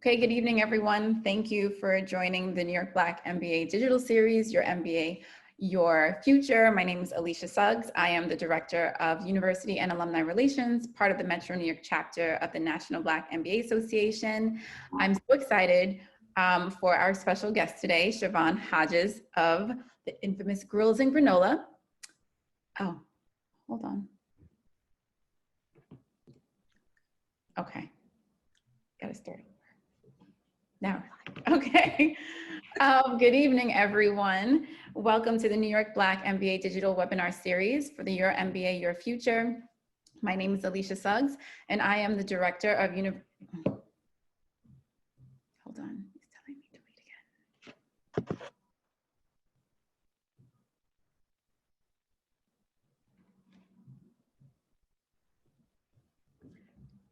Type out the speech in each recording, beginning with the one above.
Okay, good evening, everyone. Thank you for joining the New York Black MBA digital series, Your MBA, Your Future. My name is Alicia Suggs. I am the Director of University and Alumni Relations, part of the Metro New York chapter of the National Black MBA Association. I'm so excited for our special guest today, Chavonne Hodges of the infamous Grillz and Granola. Oh, hold on. Okay, gotta start. Now, okay. Good evening, everyone. Welcome to the New York Black MBA Digital Webinar Series for the Your MBA, Your Future. My name is Alicia Suggs, and I am the Director of Hold on, he's telling me to wait again.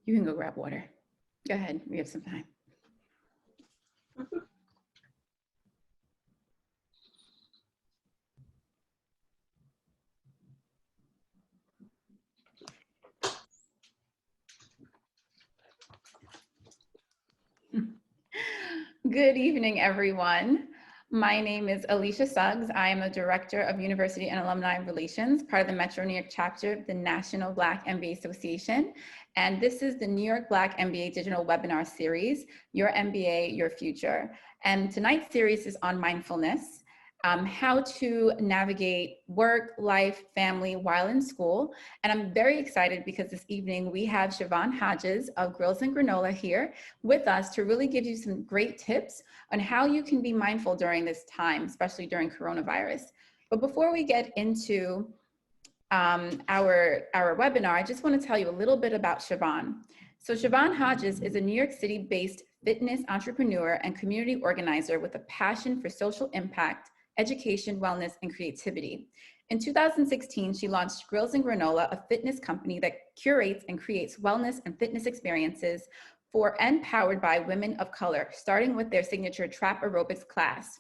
You can go grab water. Go ahead, we have some time. Good evening, everyone. My name is Alicia Suggs. I am a Director of University and Alumni Relations, part of the Metro New York chapter of the National Black MBA Association. And this is the New York Black MBA Digital Webinar Series, Your MBA, Your Future. And tonight's series is on mindfulness, how to navigate work, life, family while in school. And I'm very excited because this evening we have Chavonne Hodges of Grillz and Granola here with us to really give you some great tips on how you can be mindful during this time, especially during coronavirus. But before we get into our webinar, I just want to tell you a little bit about Chavonne. So Chavonne Hodges is a New York City-based fitness entrepreneur and community organizer with a passion for social impact, education, wellness, and creativity. In 2016, she launched Grillz and Granola, a fitness company that curates and creates wellness and fitness experiences for and powered by women of color, starting with their signature trap aerobics class.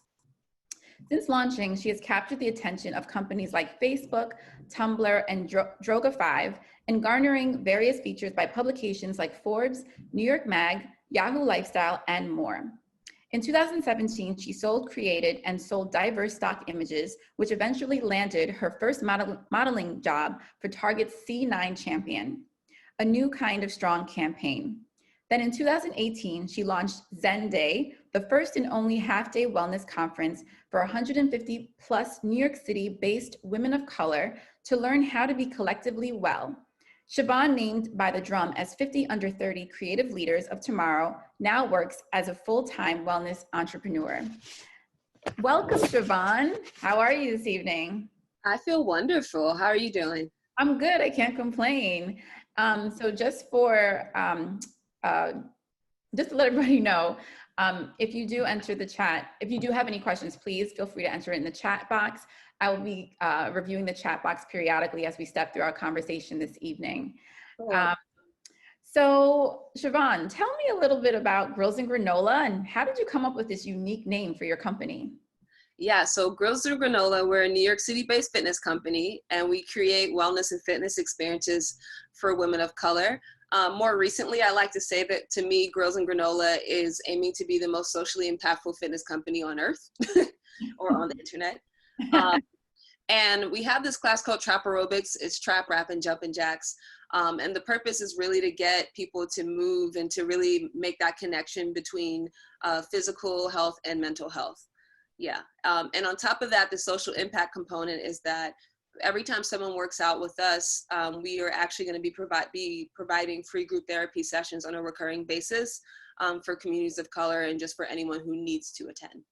Since launching, she has captured the attention of companies like Facebook, Tumblr, and Droga5, and garnering various features by publications like Forbes, New York Mag, Yahoo Lifestyle, and more. In 2017, she created and sold diverse stock images, which eventually landed her first modeling job for Target's C9 Champion, a new kind of strong campaign. Then in 2018, she launched Zen Day, the first and only half-day wellness conference for 150 plus New York City-based women of color to learn how to be collectively well. Chavonne, named by the Drum as 50 under 30 creative leaders of tomorrow, now works as a full-time wellness entrepreneur. Welcome, Chavonne. How are you this evening? I feel wonderful. How are you doing? I'm good. I can't complain. So just to let everybody know, if you do enter the chat, if you do have any questions, please feel free to enter it in the chat box. I will be reviewing the chat box periodically as we step through our conversation this evening. So Chavonne, tell me a little bit about Grillz and Granola and how did you come up with this unique name for your company? Yeah, so Grillz and Granola, we're a New York City-based fitness company, and we create wellness and fitness experiences for women of color. More recently, I like to say that to me, Grillz and Granola is aiming to be the most socially impactful fitness company on earth or on the internet. And we have this class called Trap Aerobics. It's trap, rap, and jumping jacks. And the purpose is really to get people to move and to really make that connection between physical health and mental health. Yeah. And on top of that, the social impact component is that every time someone works out with us, we are actually going to be providing free group therapy sessions on a recurring basis for communities of color and just for anyone who needs to attend.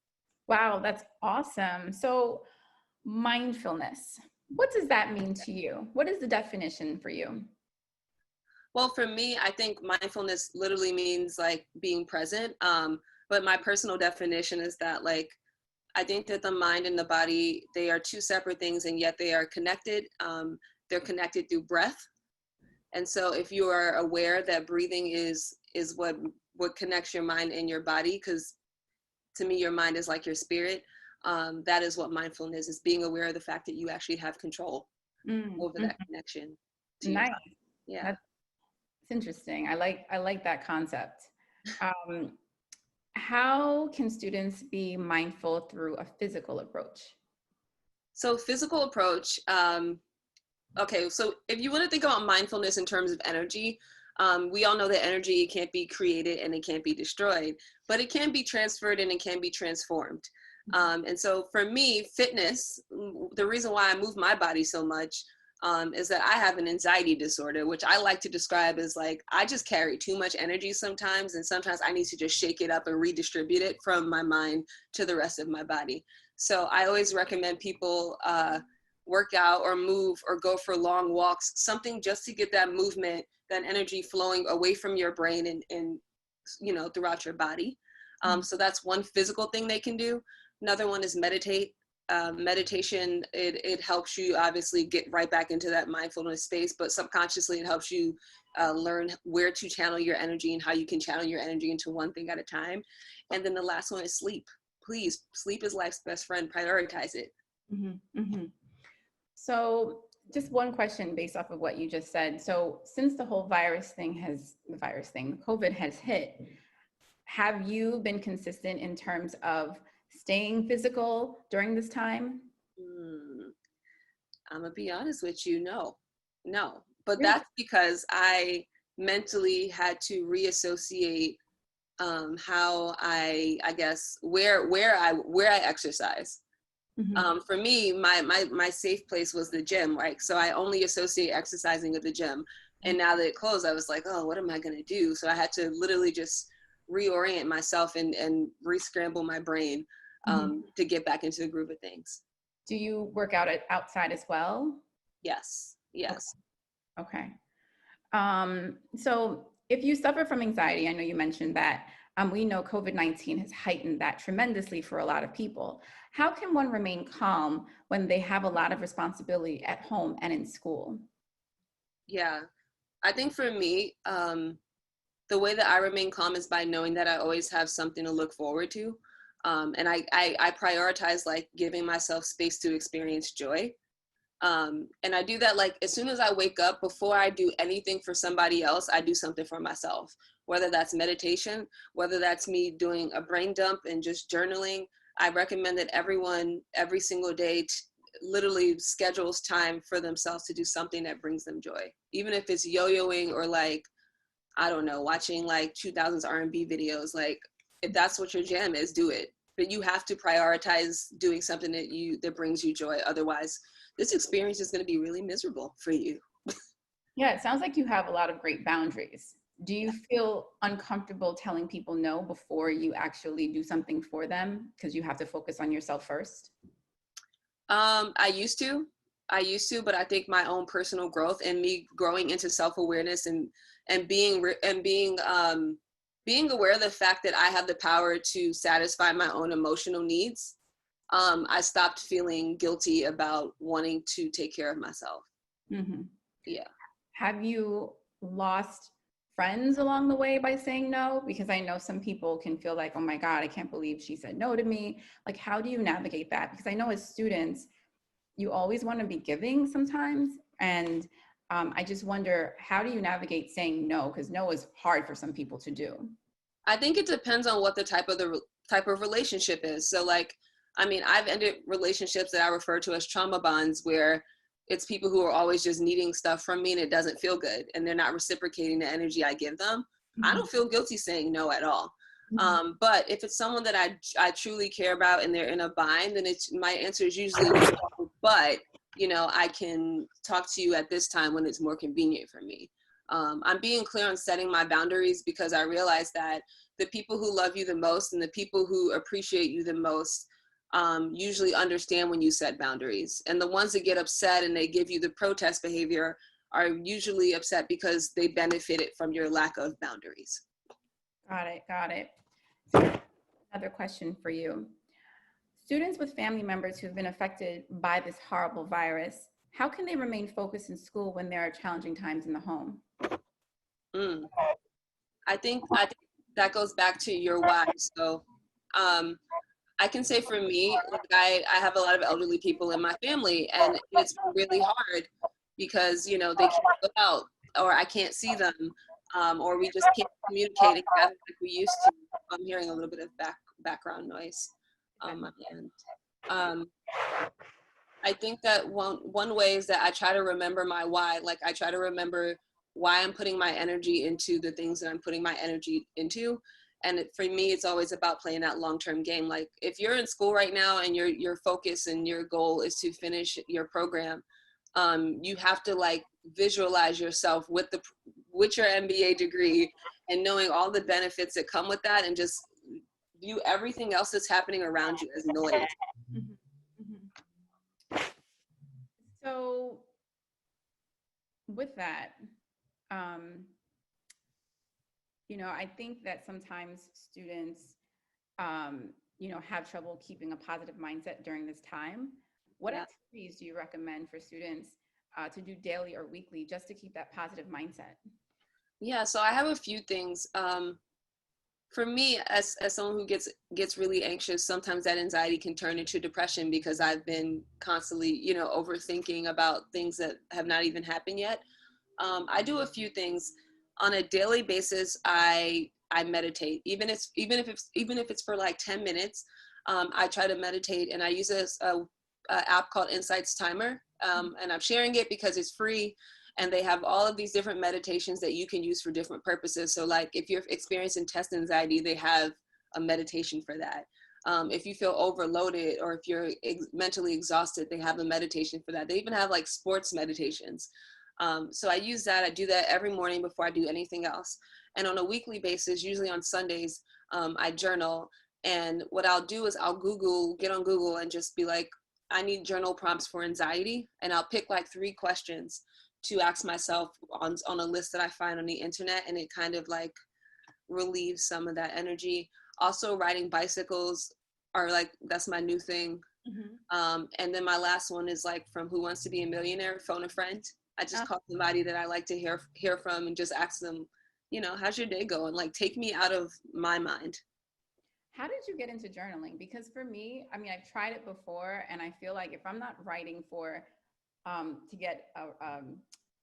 Wow, that's awesome. So mindfulness, what does that mean to you? What is the definition for you? Well, for me, I think mindfulness literally means like being present. But my personal definition is that like, I think that the mind and the body, they are two separate things and yet they are connected. They're connected through breath. And so if you are aware that breathing is what connects your mind and your body, because to me, your mind is like your spirit. That is what mindfulness is, being aware of the fact that you actually have control over that connection to your body. Yeah. It's interesting. I like that concept. How can students be mindful through a physical approach? So physical approach, okay, so if you want to think about mindfulness in terms of energy, we all know that energy can't be created and it can't be destroyed, but it can be transferred and it can be transformed. And so for me, fitness, the reason why I move my body so much is that I have an anxiety disorder, which I like to describe as like, I just carry too much energy sometimes, and sometimes I need to just shake it up and redistribute it from my mind to the rest of my body. So I always recommend people work out or move or go for long walks, something just to get that movement, that energy flowing away from your brain and throughout your body. So that's one physical thing they can do. Another one is meditate. Meditation, it helps you obviously get right back into that mindfulness space, but subconsciously it helps you learn where to channel your energy and how you can channel your energy into one thing at a time. And then the last one is sleep. Please, sleep is life's best friend. Prioritize it. Mm-hmm, mm-hmm. So just one question based off of what you just said. So since the whole COVID has hit, have you been consistent in terms of staying physical during this time? I'm gonna be honest with you, no, but Really? that's because I mentally had to reassociate how I guess where I exercise. Mm-hmm. For me, my safe place was the gym, right? So I only associate exercising at the gym. And now that it closed, I was like, oh, what am I gonna do? So I had to literally just reorient myself and re-scramble my brain to get back into the groove of things. Do you work out outside as well? Yes, Okay. yes. Okay. So if you suffer from anxiety, I know you mentioned that, we know COVID-19 has heightened that tremendously for a lot of people. How can one remain calm when they have a lot of responsibility at home and in school? Yeah, I think for me, the way that I remain calm is by knowing that I always have something to look forward to. And I prioritize like giving myself space to experience joy. And I do that like as soon as I wake up, before I do anything for somebody else, I do something for myself, whether that's meditation, whether that's me doing a brain dump and just journaling. I recommend that everyone every single day literally schedules time for themselves to do something that brings them joy, even if it's yo-yoing or like, I don't know, watching like 2000s R&B videos. Like if that's what your jam is, do it. But you have to prioritize doing something that brings you joy. Otherwise, this experience is going to be really miserable for you. Yeah, it sounds like you have a lot of great boundaries. Do you feel uncomfortable telling people no before you actually do something for them because you have to focus on yourself first? I used to, but I think my own personal growth and me growing into self-awareness and being aware of the fact that I have the power to satisfy my own emotional needs. I stopped feeling guilty about wanting to take care of myself. Mm-hmm. Yeah. Have you lost friends along the way by saying no? Because I know some people can feel like, oh my God, I can't believe she said no to me. Like, how do you navigate that? Because I know as students, you always want to be giving sometimes. And I just wonder, how do you navigate saying no? Because no is hard for some people to do. I think it depends on what the type of relationship is. So like, I mean, I've ended relationships that I refer to as trauma bonds where it's people who are always just needing stuff from me and it doesn't feel good and they're not reciprocating the energy I give them. I don't feel guilty saying no at all. But if it's someone that I truly care about and they're in a bind, then my answer is usually no, but I can talk to you at this time when it's more convenient for me. I'm being clear on setting my boundaries because I realize that the people who love you the most and the people who appreciate you the most usually understand when you set boundaries. And the ones that get upset and they give you the protest behavior are usually upset because they benefited from your lack of boundaries. Got it. Got it. Another question for you. Students with family members who've been affected by this horrible virus, how can they remain focused in school when there are challenging times in the home? I think that goes back to your why. So I can say for me, like I have a lot of elderly people in my family, and it's been really hard because they can't go out, or I can't see them, or we just can't communicate together like we used to. I'm hearing a little bit of background noise on my end. I think that one way is that I try to remember my why. Like I try to remember why I'm putting my energy into the things that I'm putting my energy into. And for me, it's always about playing that long-term game. Like if you're in school right now and your focus and your goal is to finish your program, you have to like visualize yourself with your MBA degree and knowing all the benefits that come with that, and just view everything else that's happening around you as noise. So with that, you know, I think that sometimes students, you know, have trouble keeping a positive mindset during this time. What activities do you recommend for students to do daily or weekly just to keep that positive mindset? Yeah, so I have a few things. For me, as someone who gets really anxious, sometimes that anxiety can turn into depression because I've been constantly, you know, overthinking about things that have not even happened yet. I do a few things on a daily basis. I meditate, even if it's for like 10 minutes. I try to meditate, and I use a app called Insights Timer, and I'm sharing it because it's free. And they have all of these different meditations that you can use for different purposes. So like if you're experiencing test anxiety, they have a meditation for that. If you feel overloaded or if you're mentally exhausted, they have a meditation for that. They even have like sports meditations. So I use that. I do that every morning before I do anything else. And on a weekly basis, usually on Sundays, I journal. And what I'll do is I'll get on Google and just be like, I need journal prompts for anxiety. And I'll pick like 3 questions to ask myself on a list that I find on the internet, and it kind of like relieves some of that energy. Also, riding bicycles are like, that's my new thing. And then my last one is like from Who Wants to Be a Millionaire, phone a friend. I just call somebody that I like to hear from and just ask them, you know, how's your day going? Like take me out of my mind. How did you get into journaling? Because for me, I mean, I've tried it before, and I feel like if I'm not writing to get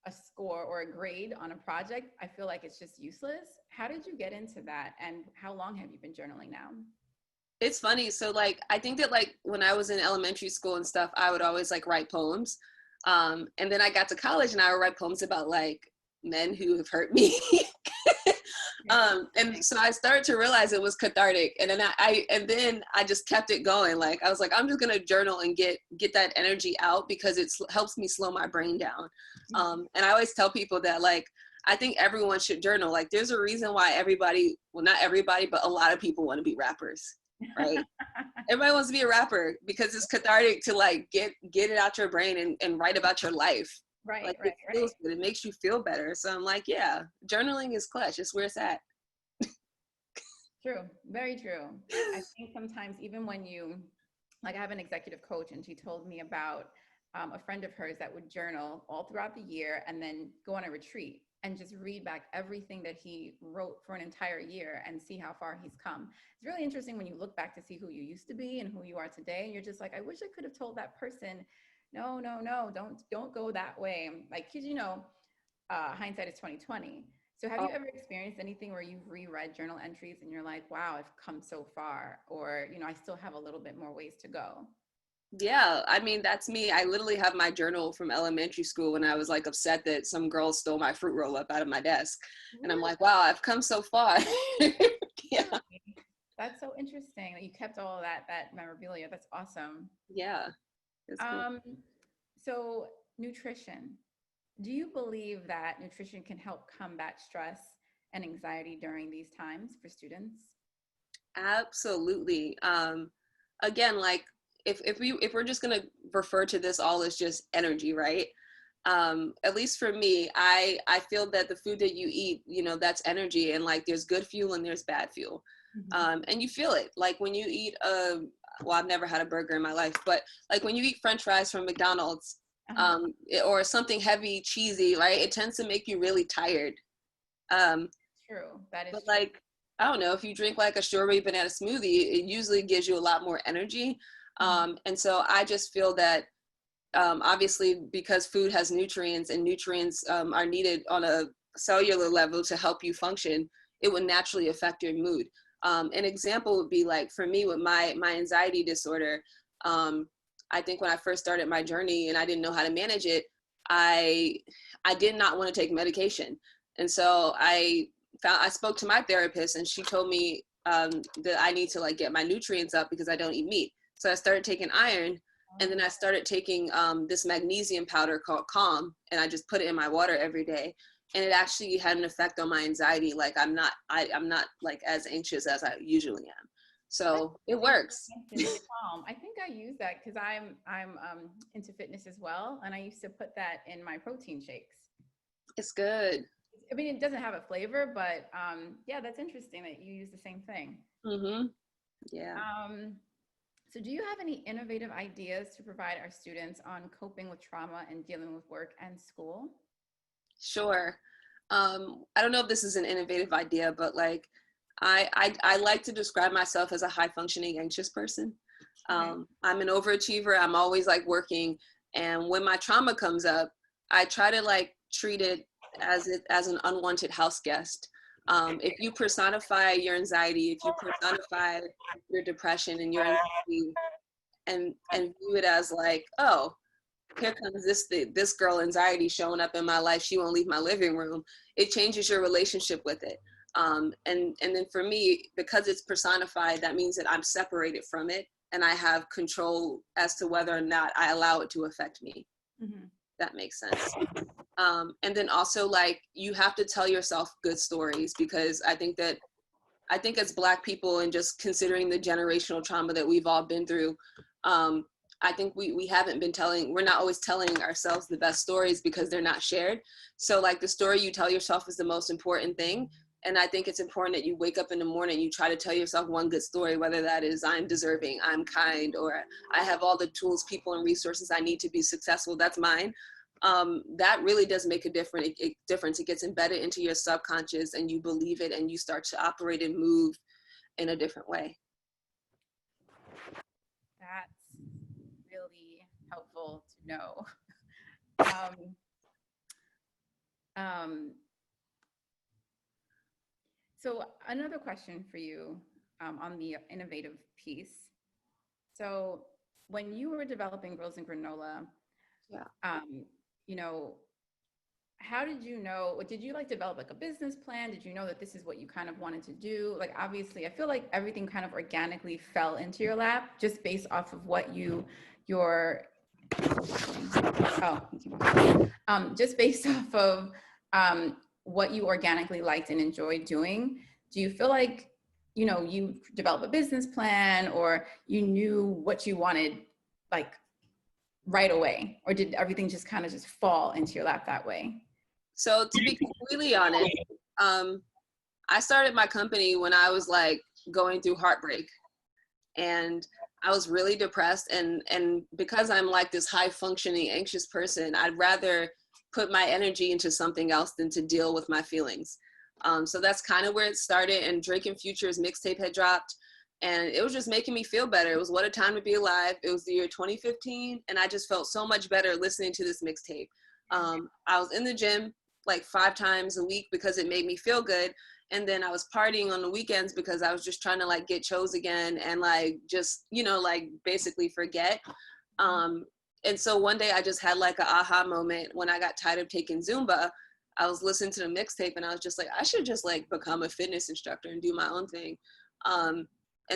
a score or a grade on a project, I feel like it's just useless. How did you get into that, and how long have you been journaling now? It's funny. So like, I think that like when I was in elementary school and stuff, I would always like write poems. And then I got to college and I would write poems about like men who have hurt me. And so I started to realize it was cathartic, and then I just kept it going. Like I was like, I'm just gonna journal and get that energy out because it helps me slow my brain down. And I always tell people that like I think everyone should journal. Like there's a reason why everybody, well not everybody, but a lot of people want to be rappers, right? Everybody wants to be a rapper because it's cathartic to like get it out your brain and write about your life. Right, like right, it feels good. It makes you feel better. So I'm like, yeah, journaling is clutch. It's where it's at. True, very true. I think sometimes even when you, like I have an executive coach, and she told me about a friend of hers that would journal all throughout the year and then go on a retreat and just read back everything that he wrote for an entire year and see how far he's come. It's really interesting when you look back to see who you used to be and who you are today. And you're just like, I wish I could have told that person, no, don't go that way. Like, cause you know, hindsight is 2020. So have you ever experienced anything where you've reread journal entries and you're like, wow, I've come so far, or, you know, I still have a little bit more ways to go? Yeah, I mean, that's me. I literally have my journal from elementary school when I was like upset that some girl stole my fruit roll up out of my desk. And I'm like, wow, I've come so far. Yeah. That's so interesting that you kept all of that memorabilia. That's awesome. Yeah. Cool. So nutrition. Do you believe that nutrition can help combat stress and anxiety during these times for students? Absolutely. Again, like if we're just gonna refer to this all as just energy, right? At least for me, I feel that the food that you eat, you know, that's energy, and like there's good fuel and there's bad fuel. And you feel it. Like when you eat well, I've never had a burger in my life, but like when you eat French fries from McDonald's, or something heavy, cheesy, right? It tends to make you really tired. True. That is but true. like, I don't know, if you drink like a strawberry banana smoothie, it usually gives you a lot more energy. And so I just feel that obviously because food has nutrients, and nutrients are needed on a cellular level to help you function, it would naturally affect your mood. An example would be like for me with my anxiety disorder. I think when I first started my journey and I didn't know how to manage it, I did not want to take medication. And so I spoke to my therapist, and she told me that I need to like get my nutrients up because I don't eat meat. So I started taking iron, and then I started taking this magnesium powder called Calm, and I just put it in my water every day. And it actually had an effect on my anxiety. Like I'm not like as anxious as I usually am. So it works. I think I use that because I'm into fitness as well, and I used to put that in my protein shakes. It's good. I mean, it doesn't have a flavor, but yeah, that's interesting that you use the same thing. Mm-hmm. Yeah. So do you have any innovative ideas to provide our students on coping with trauma and dealing with work and school? Sure. I don't know if this is an innovative idea, but like I like to describe myself as a high functioning anxious person. I'm an overachiever. I'm always like working. And when my trauma comes up, I try to like treat it as an unwanted house guest. If you personify your anxiety, if you personify your depression and your anxiety and view it as like, oh, here comes this girl anxiety showing up in my life, she won't leave my living room, it changes your relationship with it. And then for me, because it's personified, that means that I'm separated from it and I have control as to whether or not I allow it to affect me. Mm-hmm. That makes sense. And then also like you have to tell yourself good stories, because I think as Black people, and just considering the generational trauma that we've all been through, I think we're not always telling ourselves the best stories because they're not shared. So like the story you tell yourself is the most important thing. And I think it's important that you wake up in the morning, you try to tell yourself one good story, whether that is I'm deserving, I'm kind, or I have all the tools, people, and resources I need to be successful. That's mine. That really does make a difference. It gets embedded into your subconscious and you believe it and you start to operate and move in a different way. That's really helpful to know. So another question for you on the innovative piece. So when you were developing Grillz and Granola, you know, how did you know, did you like develop like a business plan? Did you know that this is what you kind of wanted to do? Like, obviously, I feel like everything kind of organically fell into your lap just based off of what just based off of what you organically liked and enjoyed doing. Do you feel like, you know, you developed a business plan or you knew what you wanted like right away, or did everything just kind of just fall into your lap that way? So to be completely honest, I started my company when I was like going through heartbreak, and I was really depressed. And because I'm like this high functioning anxious person, I'd rather put my energy into something else than to deal with my feelings. So that's kind of where it started. And Drake and Future's mixtape had dropped, and it was just making me feel better. It was What a Time to Be Alive. It was the year 2015, and I just felt so much better listening to this mixtape. I was in the gym like 5 times a week because it made me feel good. And then I was partying on the weekends because I was just trying to like get chose again and like just, you know, like basically forget. And so one day I just had like an aha moment when I got tired of taking Zumba. I was listening to the mixtape and I was just like, I should just like become a fitness instructor and do my own thing. And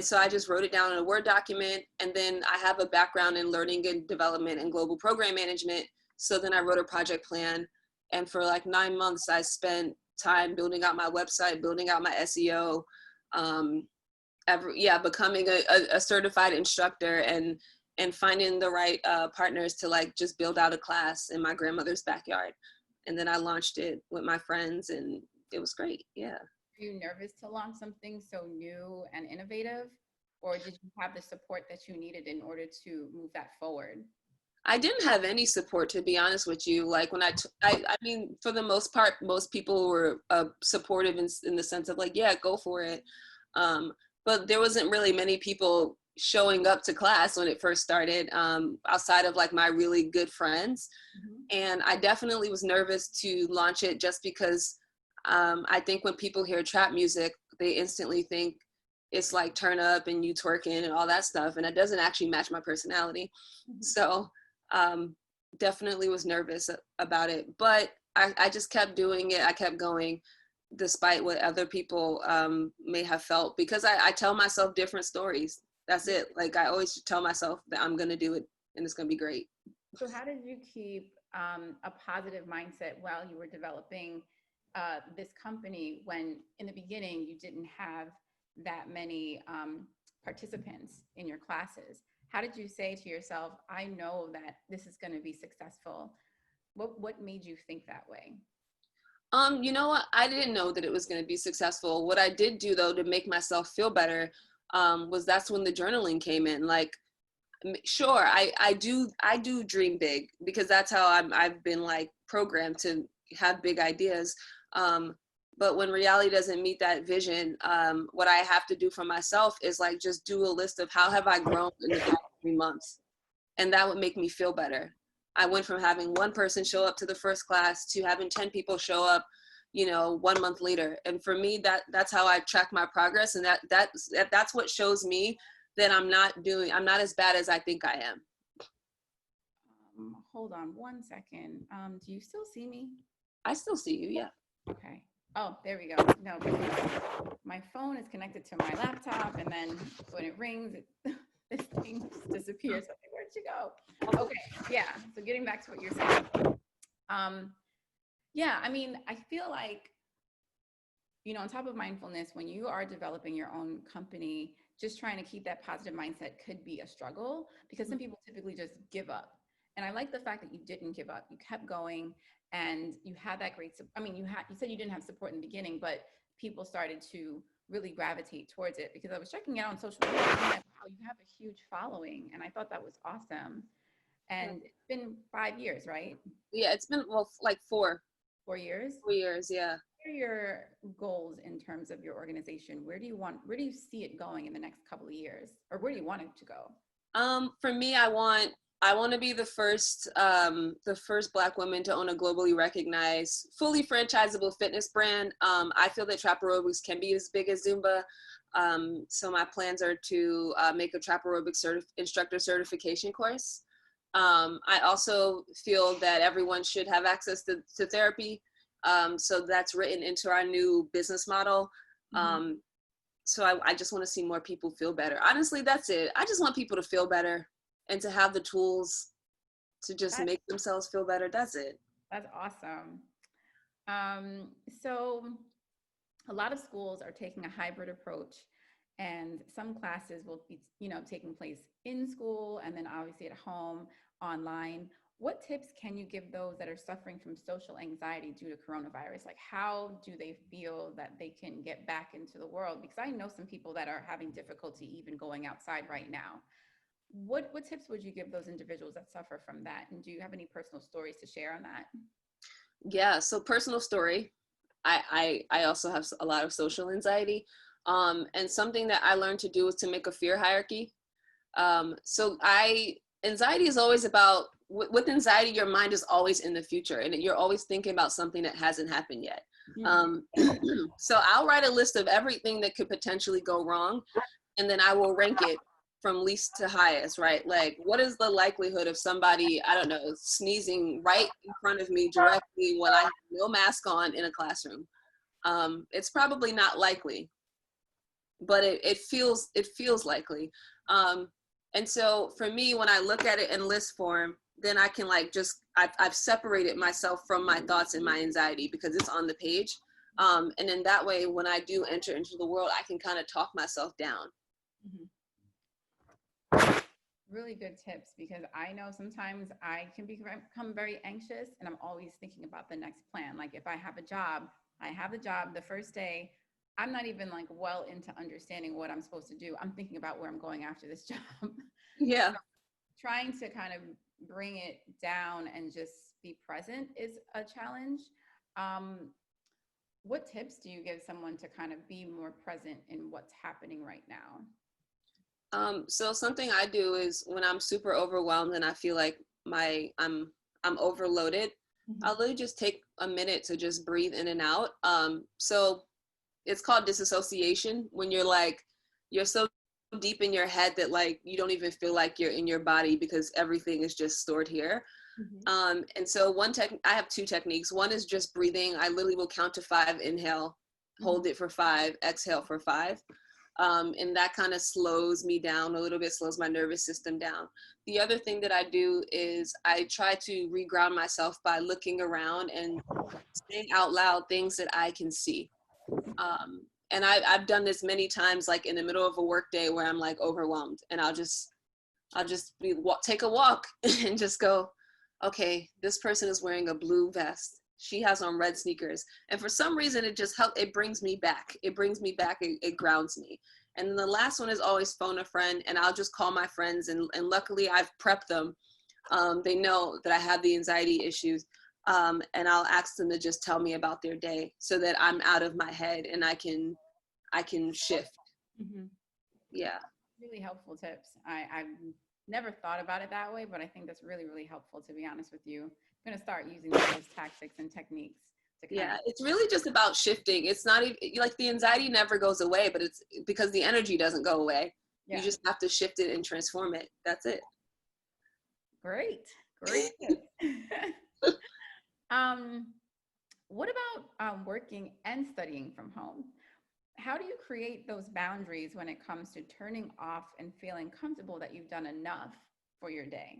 so I just wrote it down in a Word document. And then I have a background in learning and development and global program management. So then I wrote a project plan. And for like 9 months, I spent time building out my website, building out my SEO, becoming a certified instructor and finding the right partners to like just build out a class in my grandmother's backyard. And then I launched it with my friends and it was great. Yeah. Were you nervous to launch something so new and innovative, or did you have the support that you needed in order to move that forward? I didn't have any support, to be honest with you. Like when I mean, for the most part, most people were supportive in the sense of like, yeah, go for it. But there wasn't really many people showing up to class when it first started, outside of like my really good friends. Mm-hmm. And I definitely was nervous to launch it just because I think when people hear trap music, they instantly think it's like turn up and you twerking and all that stuff. And it doesn't actually match my personality. So definitely was nervous about it, but I just kept doing it. I kept going despite what other people may have felt, because I tell myself different stories. That's it. Like I always tell myself that I'm going to do it and it's going to be great. So how did you keep a positive mindset while you were developing this company when in the beginning you didn't have that many participants in your classes? How did you say to yourself, I know that this is going to be successful? What made you think that way? You know what? I didn't know that it was going to be successful. What I did do though to make myself feel better was that's when the journaling came in. Like, sure, I do dream big, because that's how I've been like programmed to have big ideas. But when reality doesn't meet that vision, what I have to do for myself is like just do a list of how have I grown in the past 3 months, and that would make me feel better. I went from having one person show up to the first class to having 10 people show up, 1 month later. And for me, that's how I track my progress. And that's what shows me that I'm not as bad as I think I am. Hold on 1 second. Do you still see me? I still see you, yeah. Okay. Oh, there we go. No, my phone is connected to my laptop, and then when it rings, this thing just disappears. Okay, where'd you go? Okay, yeah. So getting back to what you're saying. Yeah, I mean, I feel like, on top of mindfulness, when you are developing your own company, just trying to keep that positive mindset could be a struggle, because some people typically just give up. And I like the fact that you didn't give up. You kept going, and you had that great, you said you didn't have support in the beginning, but people started to really gravitate towards it, because I was checking it out on social media, and I'm like, wow, you have a huge following. And I thought that was awesome. And it's been 5 years, right? Yeah, it's been, like 4. 4 years? 4 years, yeah. What are your goals in terms of your organization? Where do you see it going in the next couple of years? Or where do you want it to go? For me, I want to be the first Black woman to own a globally recognized, fully franchisable fitness brand. I feel that trap aerobics can be as big as Zumba. So my plans are to make a trap aerobics instructor certification course. I also feel that everyone should have access to therapy. So that's written into our new business model. So I just want to see more people feel better. Honestly, that's it. I just want people to feel better and to have the tools to just make themselves feel better. That's it. That's awesome. So a lot of schools are taking a hybrid approach, and some classes will be, taking place in school, and then obviously at home, online. What tips can you give those that are suffering from social anxiety due to coronavirus? Like, how do they feel that they can get back into the world? Because I know some people that are having difficulty even going outside right now. What tips would you give those individuals that suffer from that? And do you have any personal stories to share on that? Yeah, so personal story. I also have a lot of social anxiety. And something that I learned to do is to make a fear hierarchy. Anxiety is always about, with anxiety, your mind is always in the future, and you're always thinking about something that hasn't happened yet. So I'll write a list of everything that could potentially go wrong, and then I will rank it from least to highest, right? Like, what is the likelihood of somebody, I don't know, sneezing right in front of me directly when I have no mask on in a classroom? It's probably not likely, but it feels likely. And so for me, when I look at it in list form, then I can I've separated myself from my thoughts and my anxiety because it's on the page. And then that way, when I do enter into the world, I can kind of talk myself down. Really good tips, because I know sometimes I can become very anxious, and I'm always thinking about the next plan. Like, if I have a job, the first day, I'm not even well into understanding what I'm supposed to do. I'm thinking about where I'm going after this job. Yeah. So trying to kind of bring it down and just be present is a challenge. What tips do you give someone to kind of be more present in what's happening right now? So something I do is when I'm super overwhelmed and I feel like I'm overloaded, I'll literally just take a minute to just breathe in and out. So it's called disassociation, when you're like, you're so deep in your head that like you don't even feel like you're in your body because everything is just stored here. And so I have two techniques. One is just breathing. I literally will count to 5, inhale, hold it for 5, exhale for 5. And that kind of slows me down a little bit, slows my nervous system down. The other thing that I do is I try to reground myself by looking around and saying out loud things that I can see. And I've done this many times, like in the middle of a work day where I'm like overwhelmed, and I'll just take a walk and just go, okay, this person is wearing a blue vest. She has on red sneakers. And for some reason, it just helps. It brings me back. It grounds me. And then the last one is always phone a friend, and I'll just call my friends. And luckily I've prepped them. They know that I have the anxiety issues. And I'll ask them to just tell me about their day so that I'm out of my head and I can shift. Yeah. Really helpful tips. I've never thought about it that way, but I think that's really, really helpful, to be honest with you. I'm going to start using those tactics and techniques. It's really just about shifting. It's not even like the anxiety never goes away, but it's because the energy doesn't go away. You just have to shift it and transform it. That's it. Great. What about working and studying from home? How do you create those boundaries when it comes to turning off and feeling comfortable that you've done enough for your day?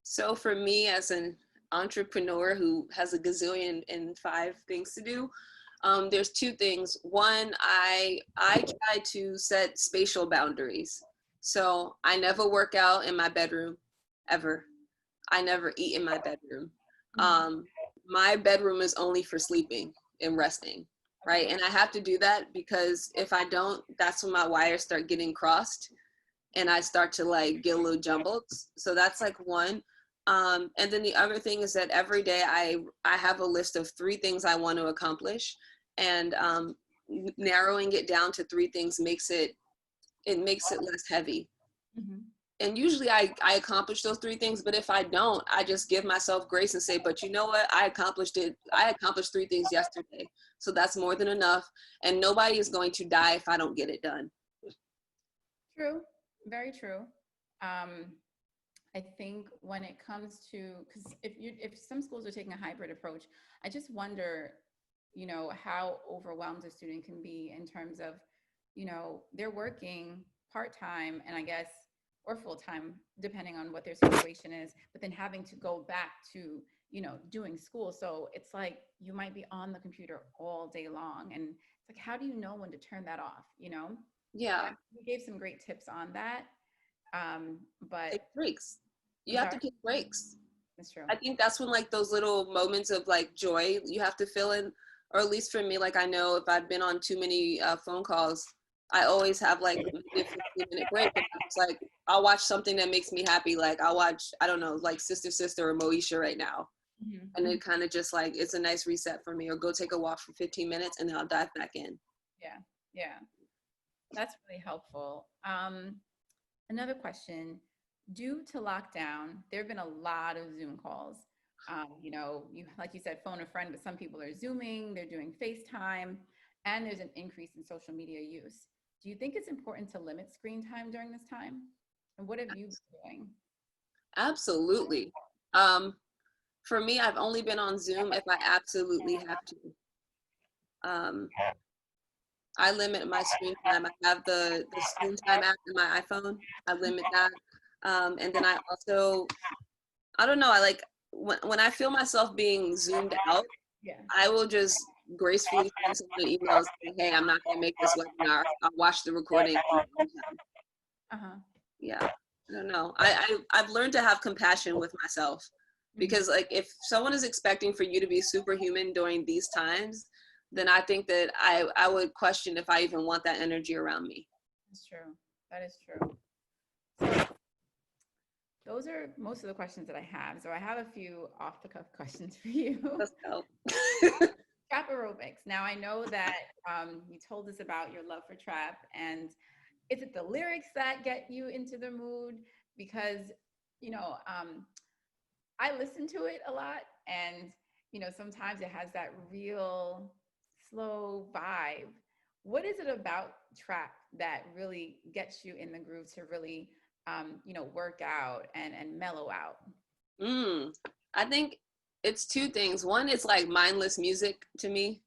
So for me, as an entrepreneur who has a gazillion and 5 things to do, there's 2 things. One, I try to set spatial boundaries. So I never work out in my bedroom, ever. I never eat in my bedroom. My bedroom is only for sleeping and resting, right? And I have to do that because if I don't, that's when my wires start getting crossed and I start to like get a little jumbled. So that's like one. And then the other thing is that every day I have a list of 3 things I want to accomplish, and narrowing it down to 3 things makes it less heavy. And usually I accomplish those 3 things, but if I don't, I just give myself grace and say, but you know what? I accomplished 3 things yesterday. So that's more than enough. And nobody is going to die if I don't get it done. True. Very true. I think when it comes to, because if some schools are taking a hybrid approach, I just wonder, how overwhelmed a student can be in terms of, they're working part-time and I guess, or full-time, depending on what their situation is, but then having to go back to, doing school. So it's like, you might be on the computer all day long. And it's like, how do you know when to turn that off, Yeah. You gave some great tips on that. But take breaks. You have to take breaks. That's true. I think that's when like those little moments of like joy you have to fill in, or at least for me, like I know if I've been on too many phone calls, I always have like maybe a 15-minute break. It's like I'll watch something that makes me happy. Like I'll watch, I don't know, like Sister or Moesha right now. And it kind of just like, it's a nice reset for me, or go take a walk for 15 minutes and then I'll dive back in. Yeah. That's really helpful. Another question, due to lockdown, there have been a lot of Zoom calls. Like you said, phone a friend, but some people are Zooming, they're doing FaceTime, and there's an increase in social media use. Do you think it's important to limit screen time during this time? And what have you been doing? Absolutely. For me, I've only been on Zoom if I absolutely have to. I limit my screen time. I have the screen time app in my iPhone. I limit that. And then I also, I don't know, I like, when I feel myself being zoomed out, I will just gracefully send someone an email and say, hey, I'm not going to make this webinar. I'll watch the recording. Yeah, I don't know. I've learned to have compassion with myself, because like if someone is expecting for you to be superhuman during these times, then I think that I would question if I even want that energy around me. That's true. That is true. So those are most of the questions that I have. So I have a few off the cuff questions for you. Let's go. Trap aerobics. Now I know that you told us about your love for trap, and is it the lyrics that get you into the mood? Because, I listen to it a lot, and, sometimes it has that real slow vibe. What is it about trap that really gets you in the groove to really, work out and mellow out? I think it's two things. One is like mindless music to me.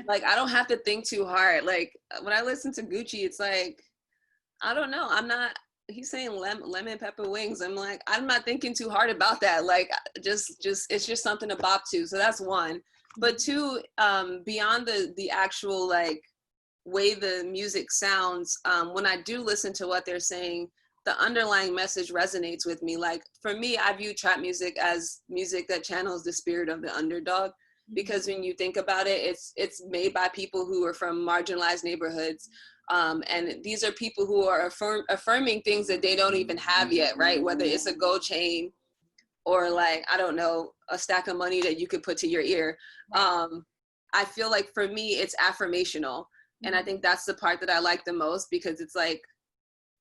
Like I don't have to think too hard. Like when I listen to Gucci, it's like, I don't know. I'm not, he's saying lemon pepper wings. I'm like, I'm not thinking too hard about that. Like it's just something to bop to. So that's one. But two, beyond the actual like way the music sounds, when I do listen to what they're saying, the underlying message resonates with me. Like for me, I view trap music as music that channels the spirit of the underdog, because when you think about it, it's made by people who are from marginalized neighborhoods. And these are people who are affirming things that they don't even have yet, right? Whether it's a gold chain or like, I don't know, a stack of money that you could put to your ear. I feel like for me, it's affirmational. And I think that's the part that I like the most, because it's like,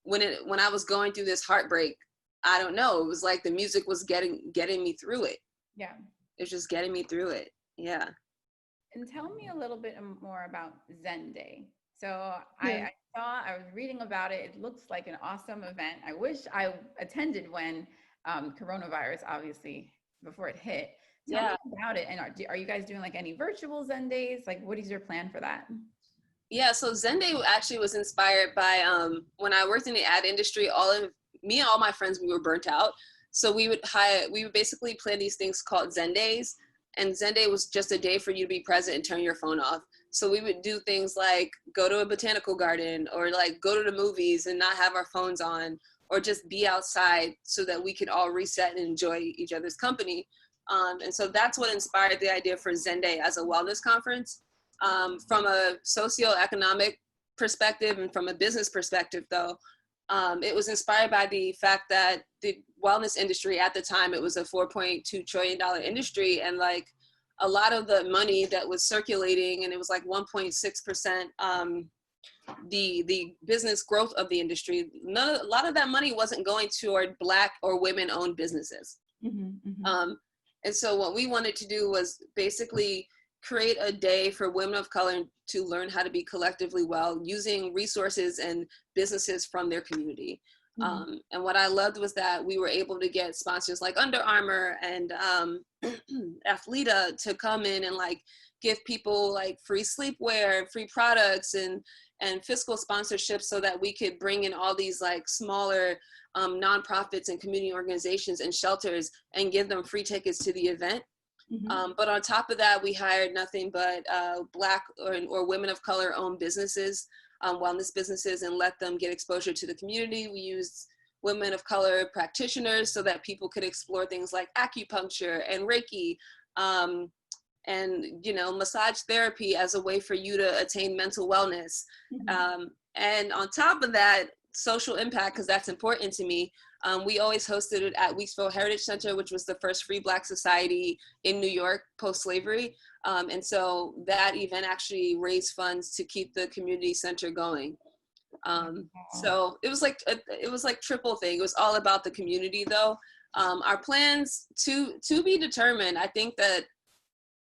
when I was going through this heartbreak, I don't know, it was like the music was getting me through it. Yeah. It's just getting me through it. Yeah. And tell me a little bit more about Zen Day. So I was reading about it. It looks like an awesome event. I wish I attended when coronavirus, obviously, before it hit. Tell me about it. And are you guys doing like any virtual Zen days? Like, what is your plan for that? Yeah, so Zen Day actually was inspired by when I worked in the ad industry. Me and all my friends, we were burnt out. So we would basically plan these things called Zen Days. And Zen Day was just a day for you to be present and turn your phone off. So we would do things like go to a botanical garden, or like go to the movies and not have our phones on, or just be outside so that we could all reset and enjoy each other's company. And so that's what inspired the idea for Zen Day as a wellness conference. From a socioeconomic perspective and from a business perspective, though, it was inspired by the fact that the wellness industry at the time, it was a $4.2 trillion industry, and like a lot of the money that was circulating, and it was like 1.6%, the business growth of the industry, a lot of that money wasn't going toward Black or women-owned businesses. And so what we wanted to do was basically create a day for women of color to learn how to be collectively well, using resources and businesses from their community. And what I loved was that we were able to get sponsors like Under Armour and Athleta to come in and like give people like free sleepwear, free products, and fiscal sponsorships, so that we could bring in all these like smaller nonprofits and community organizations and shelters and give them free tickets to the event. But on top of that, we hired nothing but Black or women of color owned businesses, wellness businesses, and let them get exposure to the community. We used women of color practitioners so that people could explore things like acupuncture and Reiki, and, you know, massage therapy as a way for you to attain mental wellness. And on top of that, social impact, because that's important to me. We always hosted it at Weeksville Heritage Center, which was the first free Black society in New York post-slavery. And so that event actually raised funds to keep the community center going. So it was like triple thing. It was all about the community, though. Our plans to be determined. I think that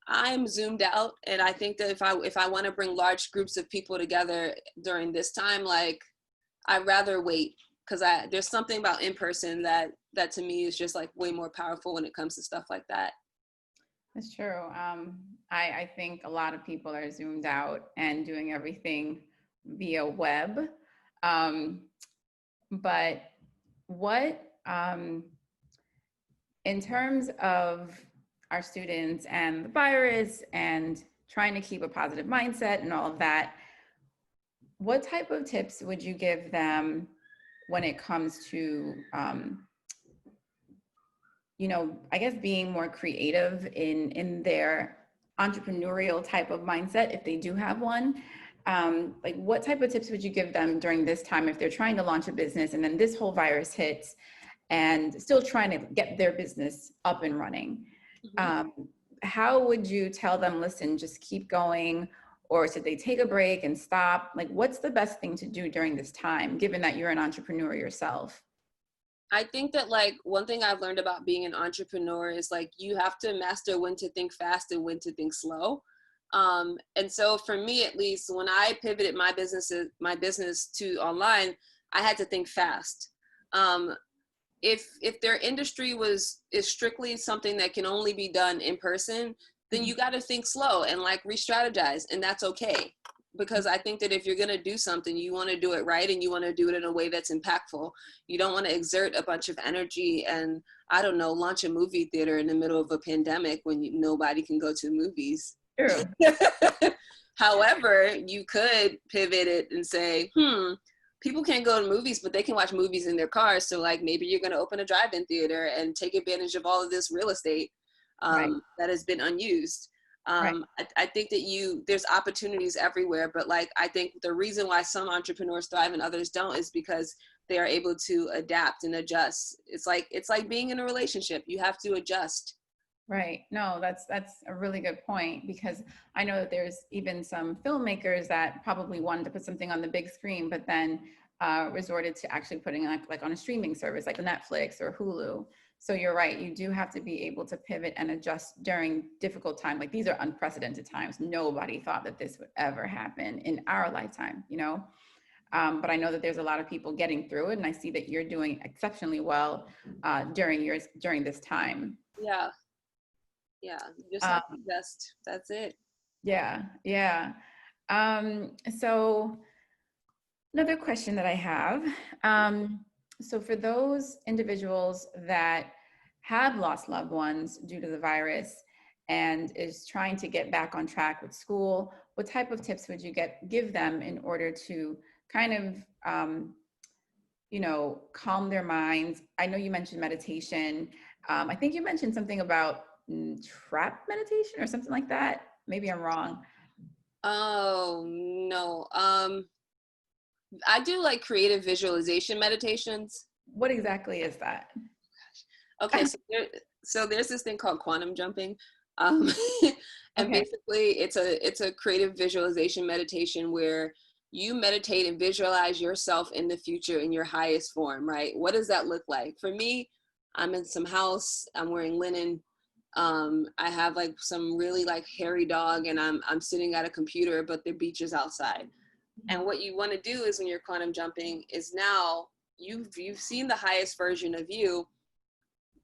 I'm zoomed out, and I think that if I want to bring large groups of people together during this time, like, I'd rather wait, because there's something about in person that to me is just like way more powerful when it comes to stuff like that. That's true. I think a lot of people are zoomed out and doing everything via web. But what, in terms of our students and the virus and trying to keep a positive mindset and all of that, what type of tips would you give them when it comes to, you know, I guess being more creative in their entrepreneurial type of mindset, if they do have one? Like, what type of tips would you give them during this time if they're trying to launch a business and then this whole virus hits and still trying to get their business up and running? How would you tell them, listen, just keep going? Or should they take a break and stop? Like, what's the best thing to do during this time, given that you're an entrepreneur yourself? I think that, like, one thing I've learned about being an entrepreneur is, like, you have to master when to think fast and when to think slow. And so for me, at least, when I pivoted my business to online, I had to think fast. If their industry is strictly something that can only be done in person, then you got to think slow and like re-strategize, and that's okay. Because I think that if you're going to do something, you want to do it right, and you want to do it in a way that's impactful. You don't want to exert a bunch of energy and, I don't know, launch a movie theater in the middle of a pandemic when nobody can go to the movies. True. However, you could pivot it and say, people can't go to movies, but they can watch movies in their cars. So like maybe you're going to open a drive-in theater and take advantage of all of this real estate that has been unused. I think that there's opportunities everywhere, but like, I think the reason why some entrepreneurs thrive and others don't is because they are able to adapt and adjust. It's like being in a relationship. You have to adjust. Right. No, that's a really good point, because I know that there's even some filmmakers that probably wanted to put something on the big screen, but then resorted to actually putting like on a streaming service like Netflix or Hulu. So you're right. You do have to be able to pivot and adjust during difficult time. Like these are unprecedented times. Nobody thought that this would ever happen in our lifetime, you know? But I know that there's a lot of people getting through it, and I see that you're doing exceptionally well during this time. Yeah. Yeah. You just have to adjust. That's it. Yeah. Yeah. So another question that I have, so for those individuals that have lost loved ones due to the virus and is trying to get back on track with school, what type of tips would you give them in order to kind of, calm their minds? I know you mentioned meditation. I think you mentioned something about trap meditation or something like that. Maybe I'm wrong. Oh, no. I do like creative visualization meditations. What exactly is that? Okay, so there's this thing called quantum jumping. And Okay. basically it's a creative visualization meditation where you meditate and visualize yourself in the future in your highest form, right? What does that look like? For me, I'm in some house, I'm wearing linen. I have like some really like hairy dog, and I'm sitting at a computer, but the beach is outside. And what you want to do is when you're quantum jumping is now you've seen the highest version of you,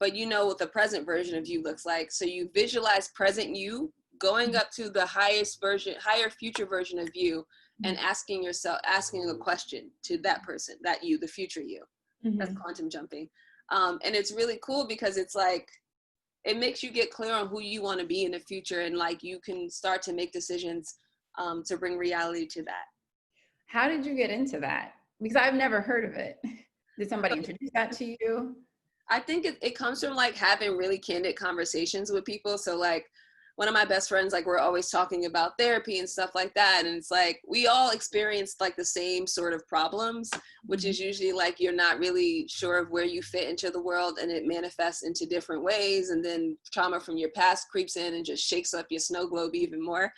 but you know what the present version of you looks like. So you visualize present you going up to the higher future version of you, and asking a question to that person, that you, the future you. That's quantum jumping. And it's really cool because it's like, it makes you get clear on who you want to be in the future, and like you can start to make decisions to bring reality to that. How did you get into that? Because I've never heard of it. Did somebody introduce that to you? I think it comes from like having really candid conversations with people. So like one of my best friends, like we're always talking about therapy and stuff like that. And it's like, we all experienced like the same sort of problems, which is usually like, you're not really sure of where you fit into the world, and it manifests into different ways. And then trauma from your past creeps in and just shakes up your snow globe even more.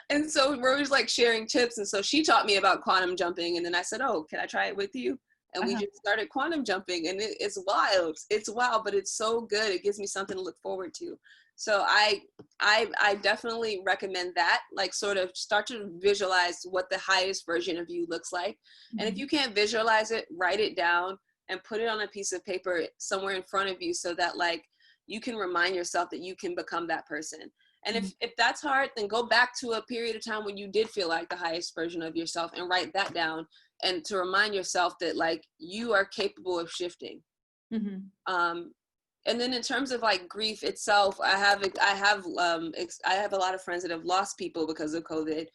And so we're always like sharing tips. And so she taught me about quantum jumping. And then I said, oh, can I try it with you? And we just started quantum jumping, and it's wild. It's wild, but it's so good. It gives me something to look forward to. So I definitely recommend that, like sort of start to visualize what the highest version of you looks like. And if you can't visualize it, write it down and put it on a piece of paper somewhere in front of you, so that like you can remind yourself that you can become that person. And if that's hard, then go back to a period of time when you did feel like the highest version of yourself and write that down, and to remind yourself that like you are capable of shifting. And then in terms of like grief itself, I have a lot of friends that have lost people because of COVID.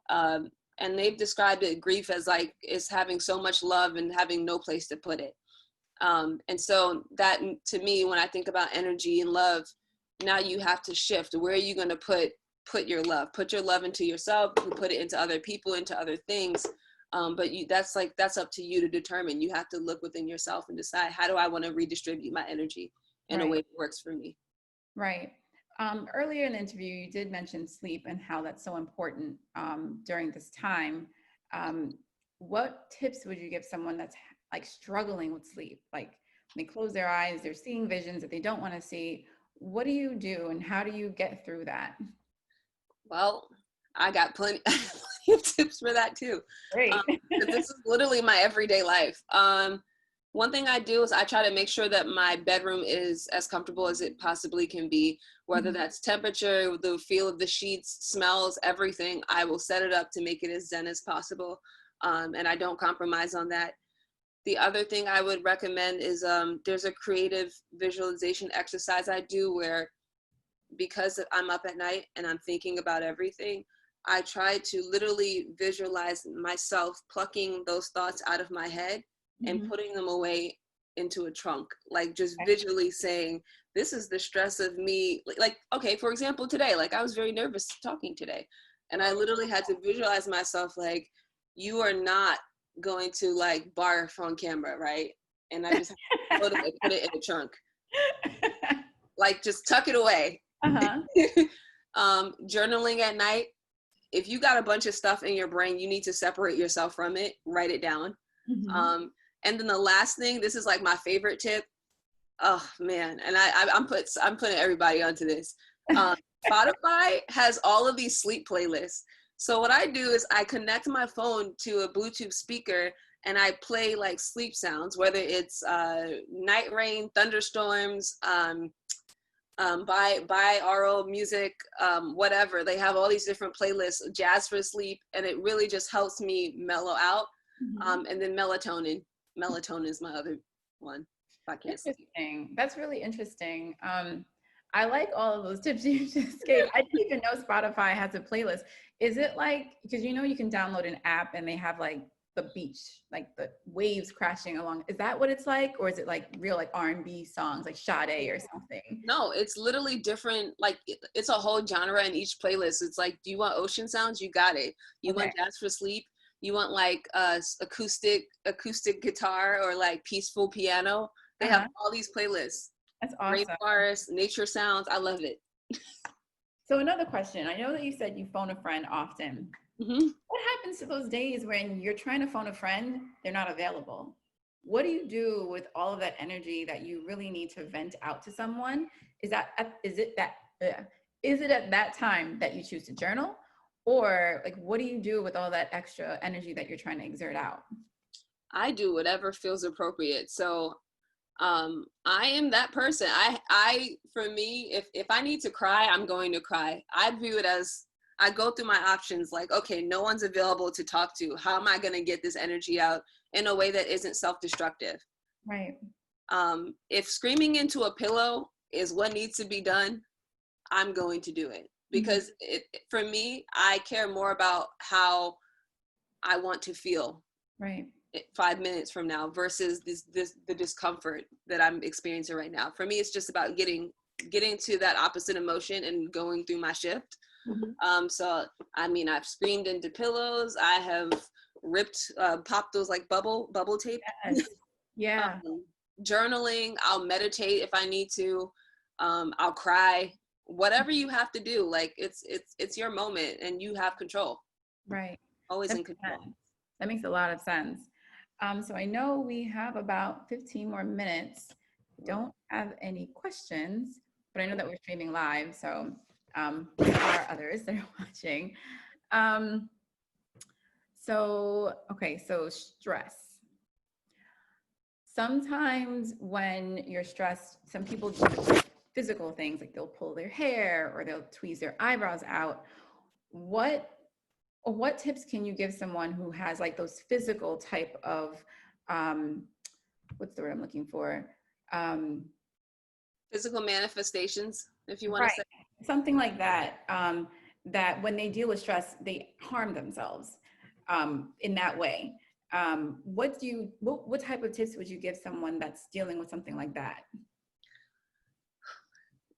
And they've described grief as like, is having so much love and having no place to put it. And so that, to me, when I think about energy and love, now you have to shift. Where are you going to put your love? Put your love into yourself, put it into other people, into other things. But that's up to you to determine. You have to look within yourself and decide, how do I want to redistribute my energy in a way that works for me? Right. Earlier in the interview, you did mention sleep and how that's so important during this time. What tips would you give someone that's like struggling with sleep? Like when they close their eyes, they're seeing visions that they don't want to see. what do you do and how do you get through that? Well, I got plenty, plenty of tips for that too. Great. 'Cause this is literally my everyday life. One thing I do is I try to make sure that my bedroom is as comfortable as it possibly can be, whether that's temperature, the feel of the sheets, smells, everything. I will set it up to make it as zen as possible. And I don't compromise on that. The other thing I would recommend is there's a creative visualization exercise I do where, because I'm up at night and I'm thinking about everything, I try to literally visualize myself plucking those thoughts out of my head and putting them away into a trunk, like just visually saying, this is the stress of me. Like, okay, for example, today, like I was very nervous talking today, and I literally had to visualize myself like, you are not going to like barf on camera, right? And I just put it in a trunk, like just tuck it away. Journaling at night, if you got a bunch of stuff in your brain, you need to separate yourself from it, write it down. And then the last thing, this is like my favorite tip. Oh man, and I'm putting everybody onto this. Spotify has all of these sleep playlists. So what I do is I connect my phone to a Bluetooth speaker and I play like sleep sounds, whether it's night rain, thunderstorms, binaural music, whatever. They have all these different playlists, jazz for sleep, and it really just helps me mellow out. And then melatonin is my other one. If I can't sleep. That's really interesting. I like all of those tips you just gave. I didn't even know Spotify has a playlist. Is it like, because you know you can download an app and they have like the beach, like the waves crashing along. Is that what it's like? Or is it like real like R&B songs like Sade or something? No, it's literally different. Like it's a whole genre in each playlist. It's like, do you want ocean sounds? You got it. You want jazz for sleep? You want like acoustic guitar or like peaceful piano? They have all these playlists. That's awesome. Rainforest, nature sounds. I love it. So another question. I know that you said you phone a friend often. What happens to those days when you're trying to phone a friend, they're not available? What do you do with all of that energy that you really need to vent out to someone? Is it at that time that you choose to journal? Or like, what do you do with all that extra energy that you're trying to exert out? I do whatever feels appropriate. So I am that person. I for me, if I need to cry, I'm going to cry. I view it as, I go through my options like, okay, no one's available to talk to. How am I going to get this energy out in a way that isn't self-destructive? Right. If screaming into a pillow is what needs to be done, I'm going to do it. Because for me, I care more about how I want to feel 5 minutes from now versus the discomfort that I'm experiencing right now. For me, it's just about getting to that opposite emotion and going through my shift. So I mean, I've screamed into pillows. I have ripped, popped those like bubble tape. Yeah. Journaling. I'll meditate if I need to. I'll cry. Whatever you have to do, like it's your moment and you have control. Right. Always in control. That makes a lot of sense. So I know we have about 15 more minutes. Don't have any questions, but I know that we're streaming live, so there are others that are watching. So stress. Sometimes when you're stressed, some people do physical things, like they'll pull their hair or they'll tweeze their eyebrows out. What tips can you give someone who has like those physical type of, what's the word I'm looking for? Physical manifestations, if you want to say. Something like that, that when they deal with stress, they harm themselves in that way. What type of tips would you give someone that's dealing with something like that?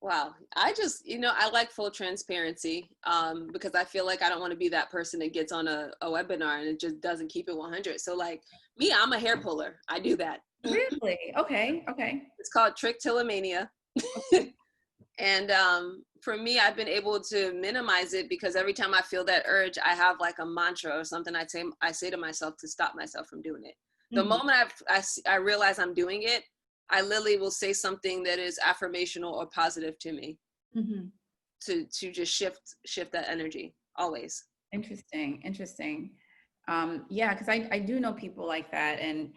Wow. I just, I like full transparency because I feel like I don't want to be that person that gets on a webinar and it just doesn't keep it 100. So like me, I'm a hair puller. I do that. Really? Okay. It's called trichotillomania. And for me, I've been able to minimize it because every time I feel that urge, I have like a mantra or something I say to myself to stop myself from doing it. The moment I realize I'm doing it, I literally will say something that is affirmational or positive to me to just shift that energy always. Interesting. Yeah, because I do know people like that. And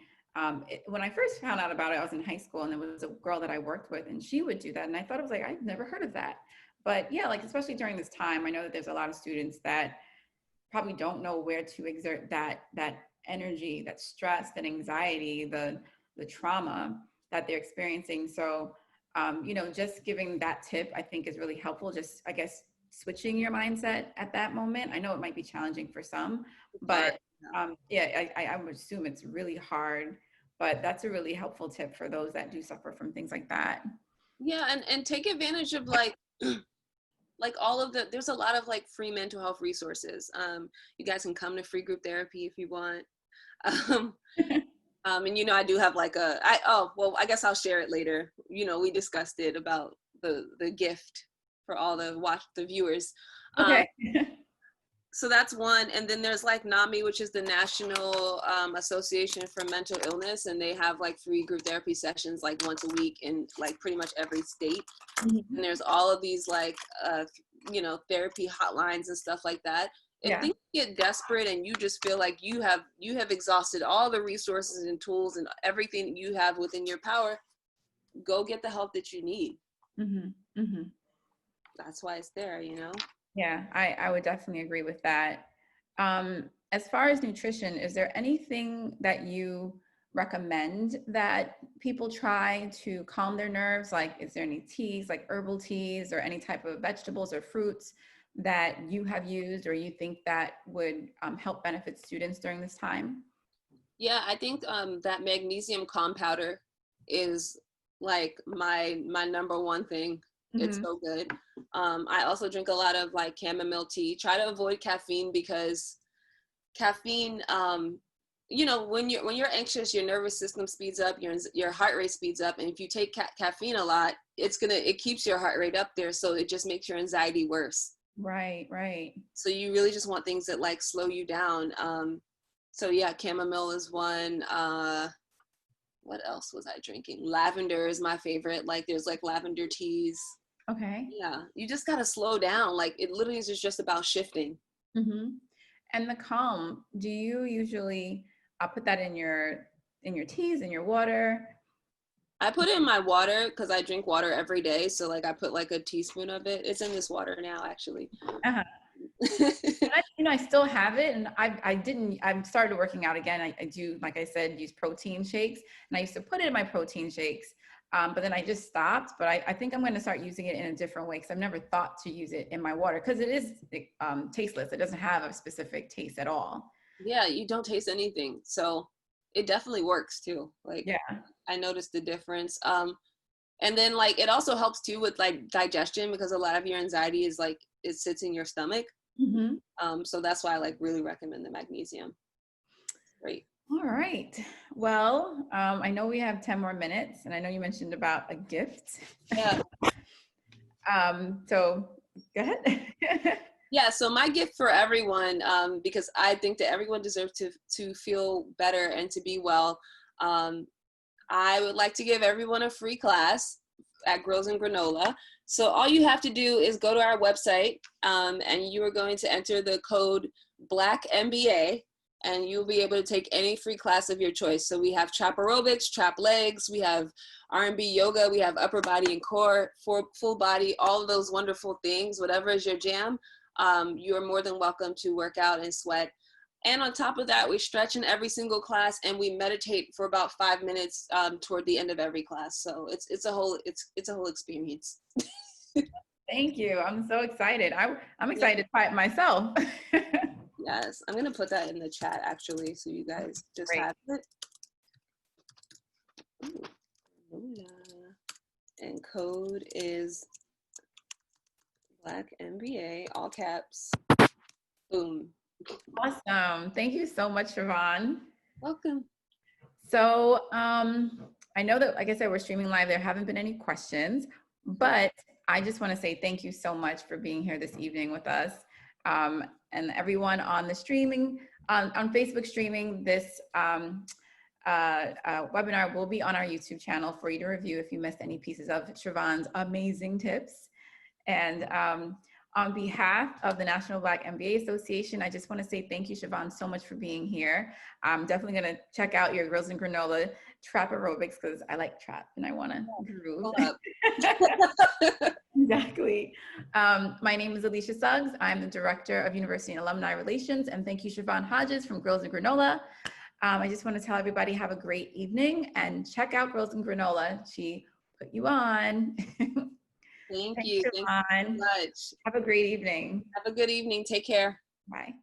when I first found out about it, I was in high school, and there was a girl that I worked with, and she would do that. And I thought, it was like, I've never heard of that. But yeah, like, especially during this time, I know that there's a lot of students that probably don't know where to exert that energy, that stress, that anxiety, the trauma that they're experiencing. So, just giving that tip, I think, is really helpful. Just, I guess, switching your mindset at that moment. I know it might be challenging for some, but yeah, I would assume it's really hard. But that's a really helpful tip for those that do suffer from things like that. Yeah, and take advantage of like all of there's a lot of like free mental health resources. You guys can come to free group therapy if you want. And I do have like I guess I'll share it later. We discussed it about the gift for all the viewers. Okay. So that's one. And then there's like NAMI, which is the National Association for Mental Illness. And they have like free group therapy sessions like once a week in like pretty much every state. And there's all of these like, therapy hotlines and stuff like that. If things get desperate and you just feel like you have exhausted all the resources and tools and everything you have within your power, go get the help that you need. That's why it's there, Yeah, I would definitely agree with that. As far as nutrition, is there anything that you recommend that people try to calm their nerves? Like, is there any teas, like herbal teas, or any type of vegetables or fruits that you have used or you think that would help benefit students during this time? Yeah, I think that magnesium calm powder is like my number one thing. It's so good. I also drink a lot of like chamomile tea. Try to avoid caffeine because caffeine, when you're anxious, your nervous system speeds up, your heart rate speeds up, and if you take caffeine a lot, it keeps your heart rate up there, so it just makes your anxiety worse. Right. So you really just want things that like slow you down. So yeah, chamomile is one. What else was I drinking? Lavender is my favorite. Like there's like lavender teas. Okay. Yeah, you just gotta slow down. Like it literally is just about shifting. And the calm, do you usually put that in your teas, in your water? I put it in my water because I drink water every day. So like I put like a teaspoon of it. It's in this water now, actually. I still have it, and I've started working out again. I do, like I said, use protein shakes, and I used to put it in my protein shakes, but then I just stopped. But I think I'm going to start using it in a different way because I've never thought to use it in my water because it is tasteless. It doesn't have a specific taste at all. Yeah, you don't taste anything. So it definitely works too. Like, yeah, I noticed the difference. And then like, it also helps too with like digestion because a lot of your anxiety is like, it sits in your stomach. So that's why I like really recommend the magnesium. Great. All right. Well, I know we have 10 more minutes, and I know you mentioned about a gift. Yeah. So go ahead. Yeah, so my gift for everyone, because I think that everyone deserves to feel better and to be well, I would like to give everyone a free class at Grillz and Granola. So all you have to do is go to our website, and you are going to enter the code BLACKMBA, and you'll be able to take any free class of your choice. So we have trap aerobics, trap legs, we have R&B yoga, we have upper body and core, for full body, all of those wonderful things. Whatever is your jam, you are more than welcome to work out and sweat. And on top of that, we stretch in every single class, and we meditate for about 5 minutes toward the end of every class. So it's a whole experience. Thank you. I'm so excited. I'm excited to try it myself. Yes, I'm gonna put that in the chat actually, so you guys just Great. have it. Ooh. And code is BLACKMBA, all caps. Boom. Awesome. Thank you so much, Chavonne. Welcome. So I know that, like I said, we're streaming live. There haven't been any questions, but I just want to say thank you so much for being here this evening with us. And everyone on the streaming, on Facebook streaming this webinar will be on our YouTube channel for you to review if you missed any pieces of Chavonne's amazing tips. And on behalf of the National Black MBA Association, I just want to say thank you, Chavonne, so much for being here. I'm definitely going to check out your Grillz and Granola trap aerobics because I like trap and I want to groove. Exactly. My name is Alicia Suggs. I'm the Director of University and Alumni Relations. And thank you, Chavonne Hodges from Grillz and Granola. I just want to tell everybody have a great evening and check out Grillz and Granola. She put you on. Thank you. Thank you so much. Have a great evening. Have a good evening. Take care. Bye.